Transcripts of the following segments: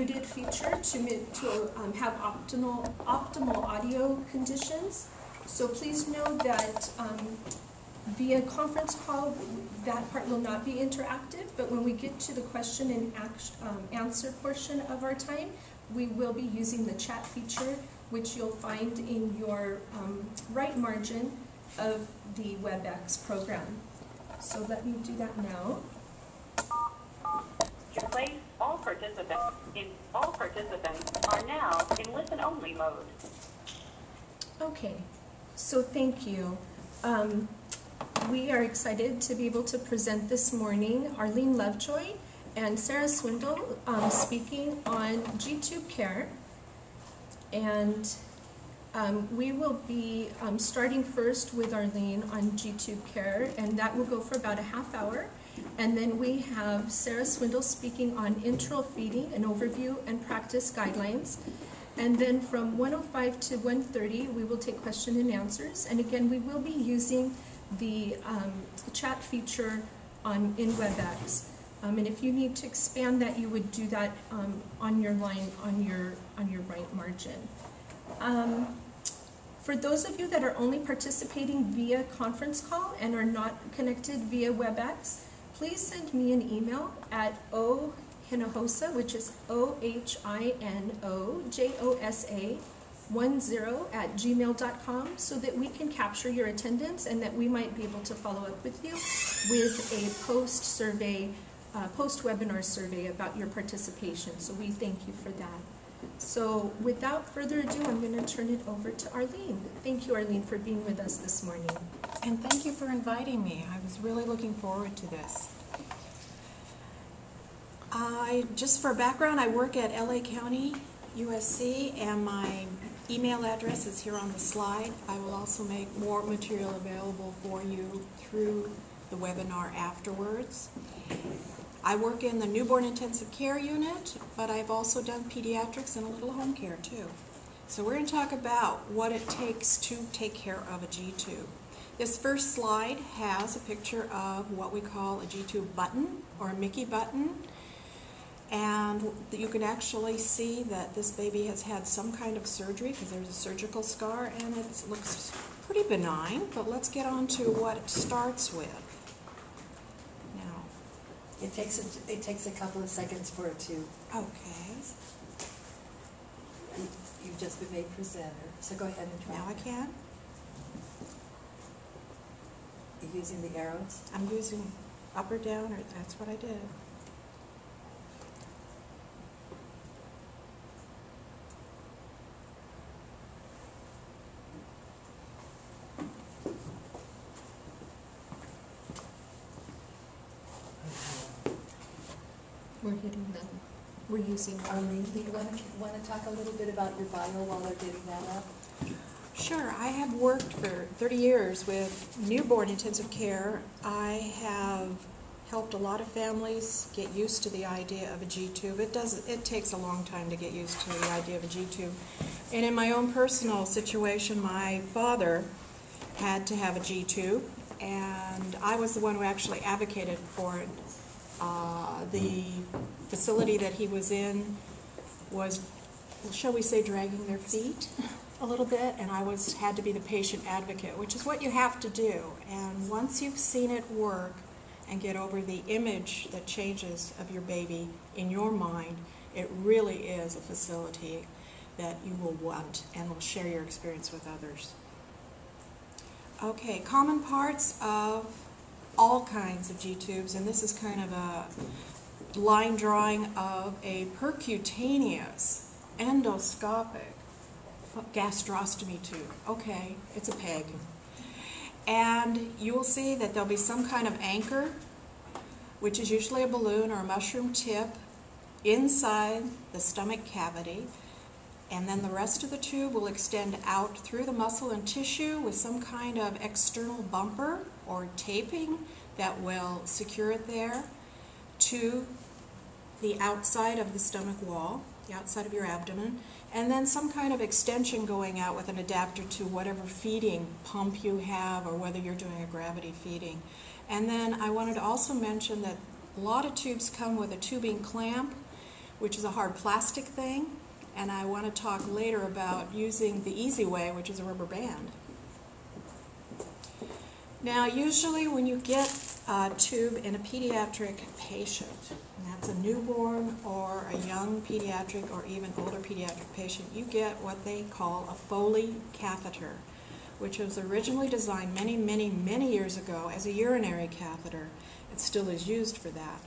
muted feature to have optimal audio conditions. So please know that via conference call, that part will not be interactive, but when we get to the question and answer portion of our time, we will be using the chat feature, which you'll find in your right margin of the WebEx program. So let me do that now. All participants are now in listen-only mode. Okay, so thank you. We are excited to be able to present this morning Arlene Lovejoy and Sarah Swindle speaking on G-Tube Care. And we will be starting first with Arlene on G-Tube Care, and that will go for about a half hour. And then we have Sarah Swindle speaking on enteral feeding, an overview and practice guidelines. And then from 1:05 to 1:30, we will take question and answers. And again, we will be using the chat feature in WebEx. And if you need to expand that, you would do that on your line on your right margin. For those of you that are only participating via conference call and are not connected via WebEx, please send me an email at ohinojosa, which is ohinojosa10@gmail.com, so that we can capture your attendance and that we might be able to follow up with you with a post-webinar survey about your participation. So we thank you for that. So without further ado, I'm going to turn it over to Arlene. Thank you, Arlene, for being with us this morning. And thank you for inviting me. I was really looking forward to this. Just for background, I work at LA County, USC, and my email address is here on the slide. I will also make more material available for you through the webinar afterwards. I work in the newborn intensive care unit, but I've also done pediatrics and a little home care too. So we're going to talk about what it takes to take care of a G-tube. This first slide has a picture of what we call a G-tube button or a Mickey button. And you can actually see that this baby has had some kind of surgery because there's a surgical scar, and it looks pretty benign. But let's get on to what it starts with. Now, it takes a couple of seconds for it to. Okay. You've just been made presenter, so go ahead and try. Now I can. You're using the arrows? I'm using up or down, or that's what I did. We're using Arlene, do you want to talk a little bit about your bio while they're getting that up? Sure. I have worked for 30 years with newborn intensive care. I have helped a lot of families get used to the idea of a G-tube. It takes a long time to get used to the idea of a G-tube. And in my own personal situation, my father had to have a G-tube, and I was the one who actually advocated for it. The facility that he was in was, shall we say, dragging their feet a little bit, and I had to be the patient advocate, which is what you have to do. And once you've seen it work and get over the image that changes of your baby in your mind, it really is a facility that you will want and will share your experience with others. Okay, common parts of all kinds of G-tubes, and this is kind of a line drawing of a percutaneous endoscopic gastrostomy tube. Okay, it's a peg. And you will see that there'll be some kind of anchor, which is usually a balloon or a mushroom tip, inside the stomach cavity. And then the rest of the tube will extend out through the muscle and tissue with some kind of external bumper or taping that will secure it there to the outside of the stomach wall, the outside of your abdomen, and then some kind of extension going out with an adapter to whatever feeding pump you have or whether you're doing a gravity feeding. And then I wanted to also mention that a lot of tubes come with a tubing clamp, which is a hard plastic thing, and I want to talk later about using the easy way, which is a rubber band. Now, usually when you get a tube in a pediatric patient, and that's a newborn or a young pediatric or even older pediatric patient, you get what they call a Foley catheter, which was originally designed many, many, many years ago as a urinary catheter. It still is used for that.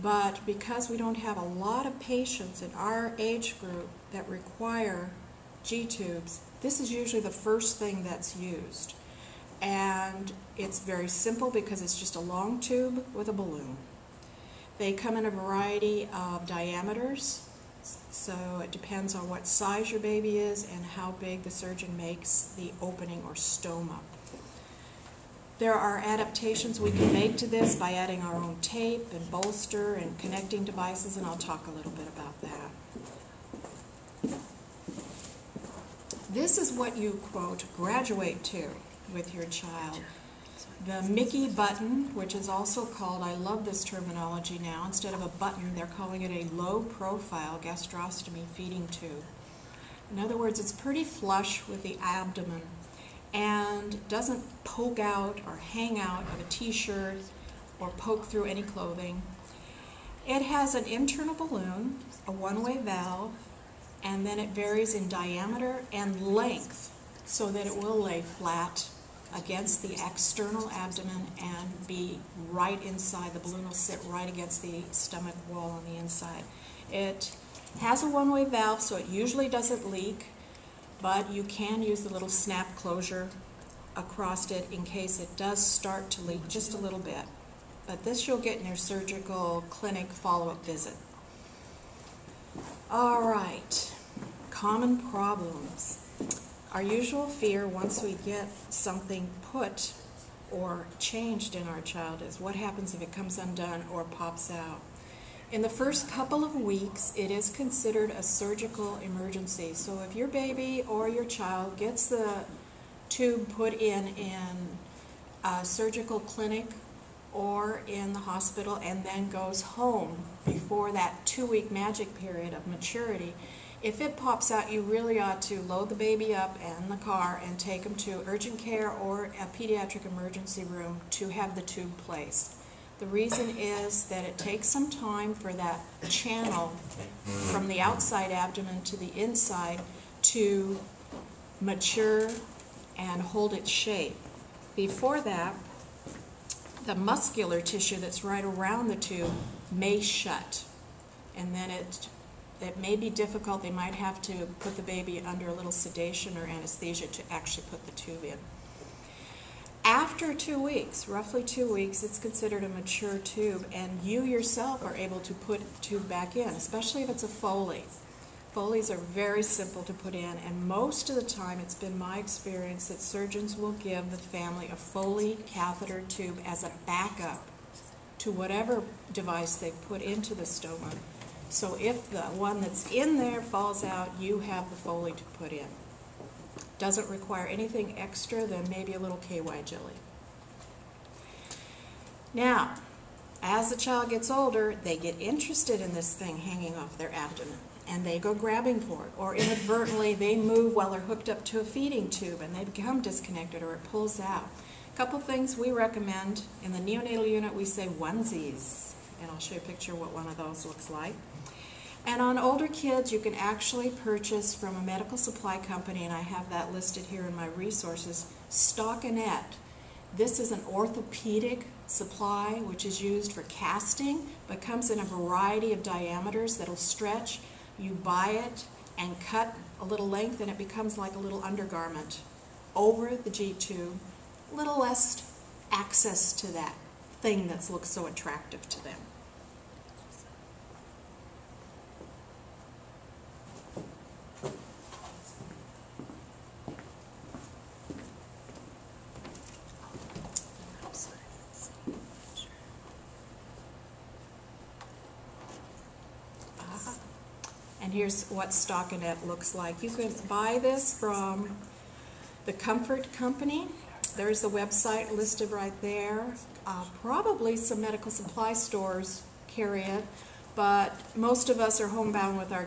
But because we don't have a lot of patients in our age group that require G-tubes, this is usually the first thing that's used. And it's very simple because it's just a long tube with a balloon. They come in a variety of diameters, so it depends on what size your baby is and how big the surgeon makes the opening or stoma. There are adaptations we can make to this by adding our own tape and bolster and connecting devices, and I'll talk a little bit about that. This is what you, quote, graduate to with your child. The Mickey button, which is also called, I love this terminology now, instead of a button, they're calling it a low-profile gastrostomy feeding tube. In other words, it's pretty flush with the abdomen and doesn't poke out or hang out of a t-shirt or poke through any clothing. It has an internal balloon, a one-way valve, and then it varies in diameter and length so that it will lay flat against the external abdomen and be right inside. The balloon will sit right against the stomach wall on the inside. It has a one-way valve, so it usually doesn't leak, but you can use the little snap closure across it in case it does start to leak just a little bit. But this you'll get in your surgical clinic follow-up visit. All right, common problems. Our usual fear once we get something put or changed in our child is what happens if it comes undone or pops out. In the first couple of weeks, it is considered a surgical emergency. So if your baby or your child gets the tube put in a surgical clinic or in the hospital and then goes home before that 2-week magic period of maturity, if it pops out, you really ought to load the baby up in the car and take them to urgent care or a pediatric emergency room to have the tube placed. The reason is that it takes some time for that channel from the outside abdomen to the inside to mature and hold its shape. Before that, the muscular tissue that's right around the tube may shut, and then it may be difficult. They might have to put the baby under a little sedation or anesthesia to actually put the tube in. After 2 weeks, roughly 2 weeks, it's considered a mature tube, and you yourself are able to put the tube back in, especially if it's a Foley. Foleys are very simple to put in, and most of the time it's been my experience that surgeons will give the family a Foley catheter tube as a backup to whatever device they put into the stoma. So if the one that's in there falls out, you have the Foley to put in. Doesn't require anything extra than maybe a little KY jelly. Now, as the child gets older, they get interested in this thing hanging off their abdomen, and they go grabbing for it, or inadvertently they move while they're hooked up to a feeding tube and they become disconnected or it pulls out. A couple things we recommend. In the neonatal unit, we say onesies, and I'll show you a picture of what one of those looks like. And on older kids, you can actually purchase from a medical supply company, and I have that listed here in my resources, stockinette. This is an orthopedic supply which is used for casting, but comes in a variety of diameters that'll stretch. You buy it and cut a little length, and it becomes like a little undergarment over the G-tube. A little less access to that thing that looks so attractive to them. And here's what stockinette looks like. You can buy this from the Comfort Company. There's the website listed right there. Probably some medical supply stores carry it, but most of us are homebound with our